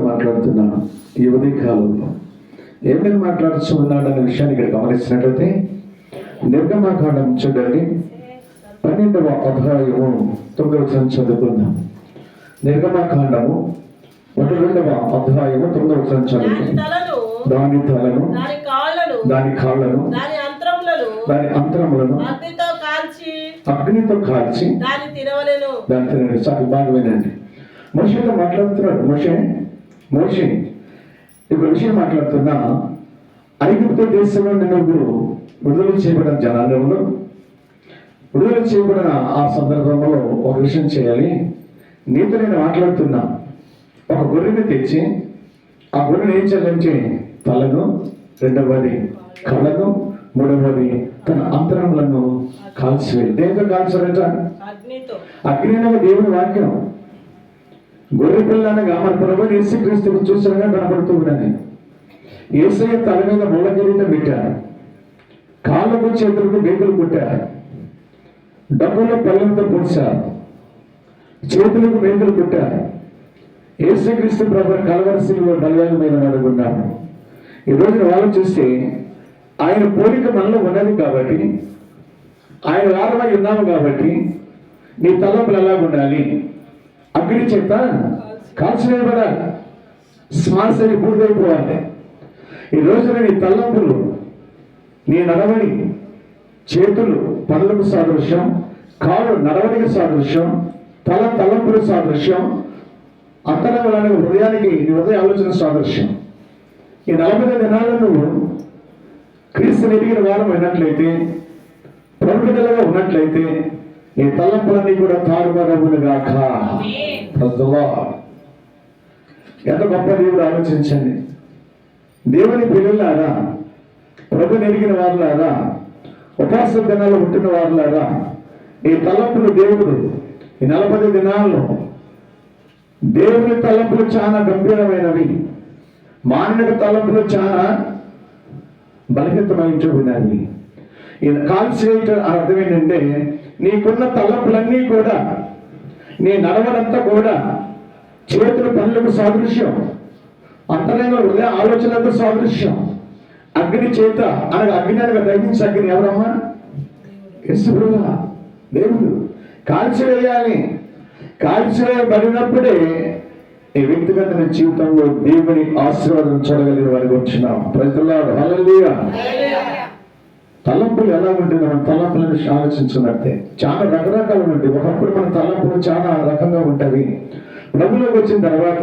మాట్లాడుతున్నాను. ఈ ఉదయకాలంలో ఏమేమి మాట్లాడుతూ ఉన్నాడనే విషయాన్ని ఇక్కడ గమనించినట్లయితే నిర్గమకాండం చూడండి 12వ అధ్యాయము 9వ వచనం చదువుకుందాం. నిర్గమకాండము 12వ అధ్యాయము 9వ వచనం చదువుకుందాం. దాని తలను, దాని కాళ్ళను, దాని అంతరములను అగ్నితో కాల్చి దాని తినవలెను. చాలా బాగా వినండి. మోషేతో మాట్లాడుతున్నాడు. మోషే ఇప్పుడు విషయం మాట్లాడుతున్నా, ఐగుప్తు దేశంలో నువ్వు విడుదల చేయబడిన జనాంగంలో విడుదల చేయబడిన ఆ సందర్భంలో ఒక విషయం చేయాలి. నీతో నేను మాట్లాడుతున్నా. ఒక గొర్రెని తెచ్చి ఆ గొర్రెని ఏం చేయాలంటే తలను, రెండవది కళ్ళను, మూడవది తన అంతరములను కాల్చివేయాలి. దేంతో కాల్చారట? అగ్నినగా దేవుని వాక్యం. గొర్రె పిల్ల అనగా మన ప్రభువుని యేసుక్రీస్తుకు చూసినగా కనబడుతూ ఉన్నది. యేసయ్య తల మీద ముళ్ళ కిరీటం పెట్టారు, కాళ్ళకు చేతులకు బేకులు కుట్టారు, డబ్బులో పళ్ళంతో పొడిచారు, చేతులకు మేకులు కుట్టారు. యేసుక్రీస్తు ప్రభు కలవరశిలో బలయాగమైన అడుగున్నాడు. ఈ రోజున వాళ్ళు చూస్తే ఆయన పోలిక మనలో ఉన్నది కాబట్టి, ఆయన వారమై ఉన్నాము కాబట్టి నీ తలంపులు ఎలా ఉండాలి? అగ్ని చేత కాల్చివేయబడాలి, శ్వాసని బూడిదైపోవాలి. ఈ రోజున నీ తలంపులు, నీ నడవడి, చేతులు పనులకు సాదృశ్యం, కాళ్ళు నడవడికి సాదృశ్యం, తలంపులు సాదృశ్యం, అంతరంగంలోని హృదయానికి నీ హృదయ ఆలోచన సాదృశ్యం. ఈ 40 దినాల్లో నువ్వు క్రీస్తుని ఎరిగిన వారం అయినట్లయితే, ప్రముఖులుగా ఉన్నట్లయితే నీ తలంపులన్నీ కూడా తారుమారవునుగాక. ఎంత గొప్ప దేవుడు! ఆలోచించండి. దేవుని పిల్లలారా, ప్రభు నెరిగిన వారులారా, ఉపాస దినాలు ఉంటున్న వారులారా, ఈ తలంపులు దేవుడు ఈ 40 దినాల్లో దేవుని తలంపులు చాలా గంభీరమైనవి. మానవ తలంపులు చాలా బలహీనమైనవి ఉన్నవి. ఈ కాల్చివేయటం అర్థం ఏంటంటే, నీకున్న తలంపులన్నీ కూడా, నీ నడవడంతా కూడా చేతుల పనులకు సాదృశ్యం, అంతరంగంలో హృదయ ఆలోచనలకు సాదృశ్యం. అగ్ని చేత అనగా అగ్ని అనగా దహించి అగ్ని ఎవరమ్మా? యేసుప్రభు దేవుడు. కాల్చివేయాలి. కాల్చివేయబడినప్పుడే ఈ వ్యక్తిగత జీవితంలో దేవుని ఆశీర్వాదం చూడగలిగిన వారికి వచ్చినాం. ప్రజలారా హల్లెలూయా. తలంపులు ఎలా ఉంటుంది? మన తలంపులను ఆలోచించున్నట్టే చాలా రకరకాలు ఉంటాయి. ఒకప్పుడు మన తలంపులు చాలా రకంగా ఉంటాయి. ప్రభులోకి వచ్చిన తర్వాత